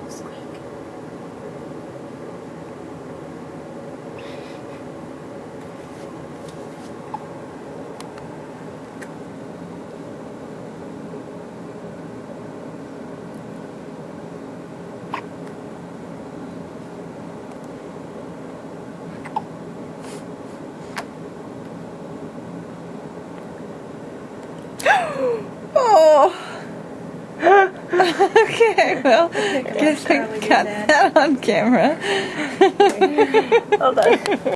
Squeak. Oh. Okay, well, I guess I got that on camera. Hold on.